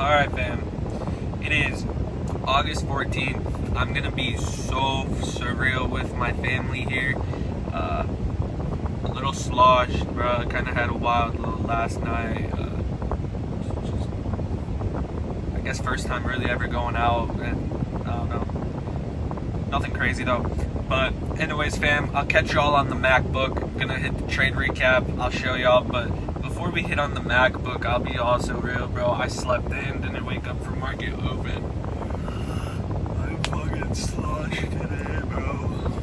Alright, fam. It is August 14th. I'm gonna be so surreal with my family here. Uh, a little sloshed, bro. Kinda had a wild little last night. Just, I guess, first time really ever going out, and I don't know. Nothing crazy though. But, anyways, fam, I'll catch y'all on the MacBook. Gonna hit the trade recap. I'll show y'all, but before we hit on the MacBook, I'll be also real, bro. I slept in, didn't wake up for market open. I'm fucking sloshed today, bro.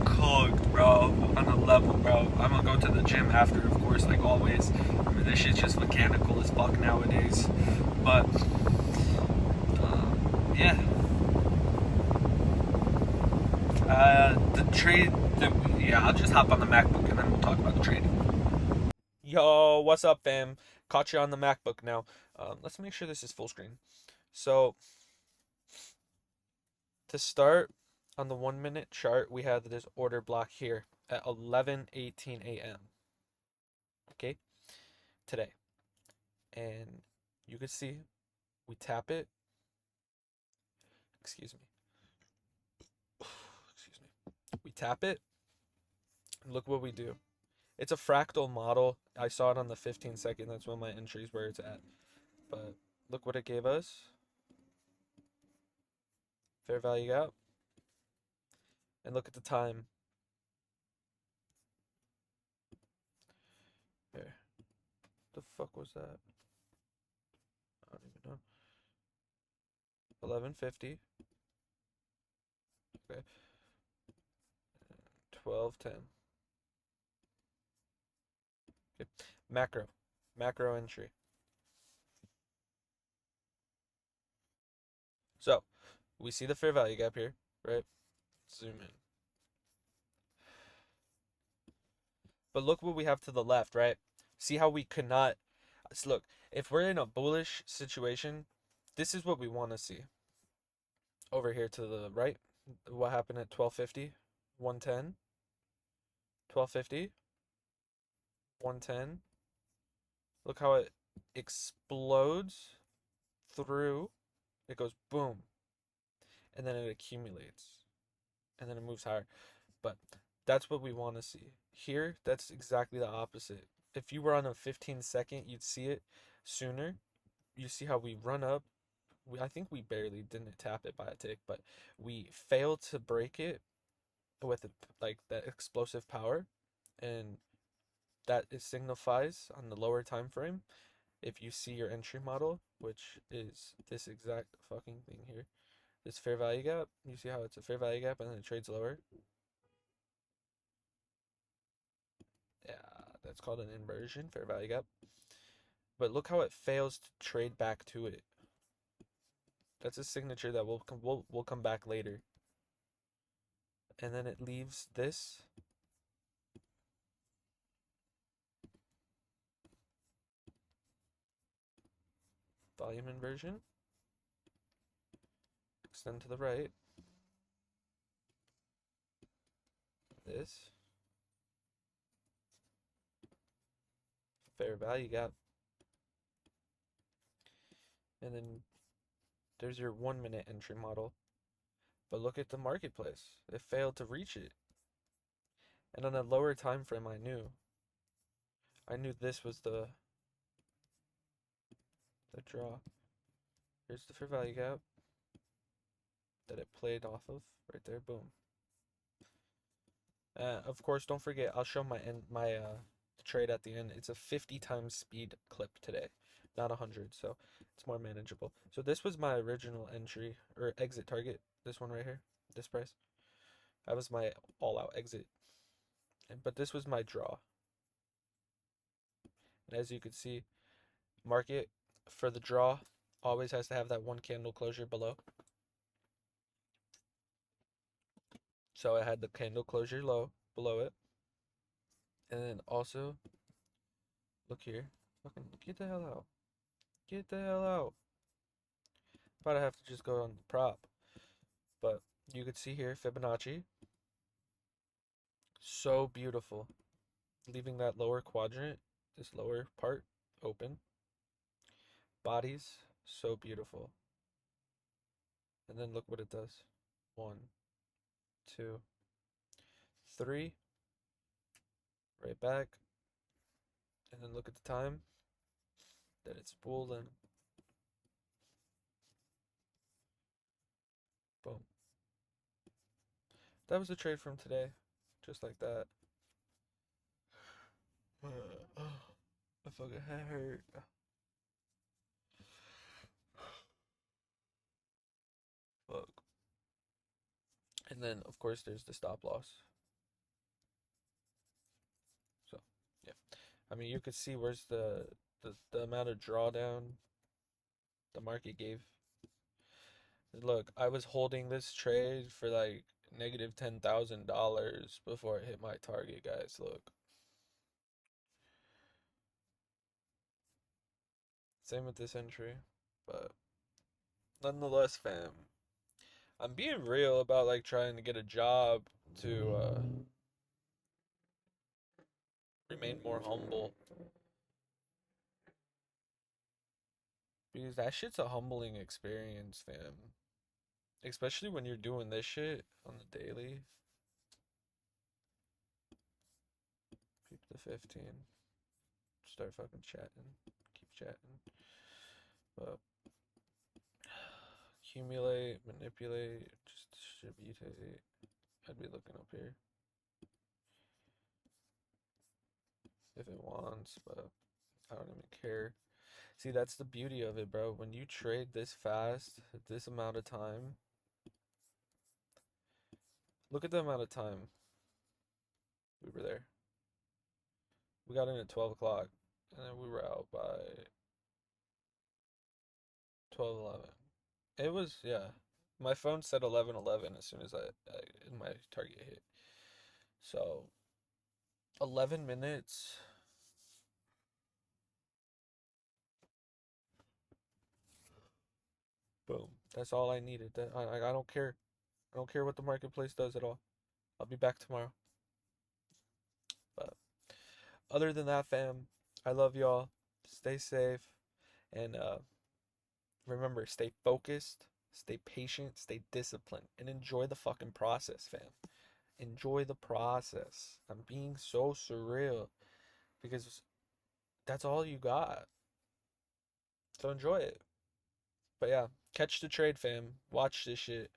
Cooked, bro. On a level, bro. I'm gonna go to the gym after, of course, like always. I mean, this shit's just mechanical as fuck nowadays. But, yeah. The trade, yeah, I'll just hop on the MacBook and then we'll talk about the trade. Yo, what's up, fam? Caught you on the MacBook now. Let's make sure this is full screen. So, to start on the 1 minute chart, we have this order block here at 11:18 a.m. Okay, today. And you can see we tap it. Excuse me. Excuse me. We tap it. And look what we do. It's a fractal model. I saw it on the 15-second. That's one of my entries where it's at. But look what it gave us. Fair value gap. And look at the time. Here. The fuck was that? I don't even know. 11:50. Okay. 12:10. Okay. Macro entry. So we see the fair value gap here, right? Zoom in. But look what we have to the left, right? See how we could not. Look, if we're in a bullish situation, this is what we want to see. Over here to the right, what happened at 12:50? 110. 12:50. 110. Look how it explodes through. It goes boom. And then it accumulates. And then it moves higher. But that's what we want to see. Here, that's exactly the opposite. If you were on a 15-second, you'd see it sooner. You see how we run up. I think we barely didn't tap it by a tick, but we failed to break it with like that explosive power, and that it signifies on the lower time frame. If you see your entry model, which is this exact fucking thing here, this fair value gap, you see how it's a fair value gap and then it trades lower. Yeah, that's called an inversion, fair value gap. But look how it fails to trade back to it. That's a signature that we'll come back later. And then it leaves this. Volume inversion. Extend to the right. This. Fair value gap. And then there's your 1 minute entry model. But look at the marketplace. It failed to reach it. And on a lower time frame, I knew this was the draw. Here's the fair value gap that it played off of right there. Boom. Of course, don't forget, I'll show my trade at the end. It's a 50 times speed clip today, not 100, so it's more manageable. So this was my original entry or exit target. This one right here, this price. That was my all-out exit. But this was my draw. And as you can see, market for the draw always has to have that one candle closure below. So I had the candle closure low below it. And then also, look here. Fucking get the hell out. Get the hell out. But I have to just go on the prop. But you could see here Fibonacci. So beautiful. Leaving that lower quadrant, this lower part, open. Bodies So beautiful. And then look what it does. One, two, three, right back. And then look at the time that it's spooled in. Boom. That was a trade from today. Just like that. My fucking head hurt. Fuck. And then, of course, there's the stop loss. So, yeah. I mean, you could see where's the amount of drawdown the market gave. Look, I was holding this trade for like negative $10,000 before it hit my target, guys. Look. Same with this entry. But nonetheless, fam, I'm being real about like trying to get a job to remain more humble. Because that shit's a humbling experience, fam. Especially when you're doing this shit on the daily. Keep the 15. Start fucking chatting. Keep chatting. But accumulate, manipulate, just distribute. I'd be looking up here if it wants, but I don't even care. See, that's the beauty of it, bro. When you trade this fast, this amount of time, look at the amount of time we were there. We got in at 12 o'clock, and then we were out by 12:11. It was, yeah. My phone said 11:11 as soon as my target hit. So, 11 minutes. Boom. That's all I needed. I don't care. I don't care what the marketplace does at all. I'll be back tomorrow. But other than that, fam, I love y'all. Stay safe. And remember, stay focused, stay patient, stay disciplined, and enjoy the fucking process, fam. Enjoy the process. I'm being so surreal because that's all you got. So enjoy it. But yeah, catch the trade, fam. Watch this shit.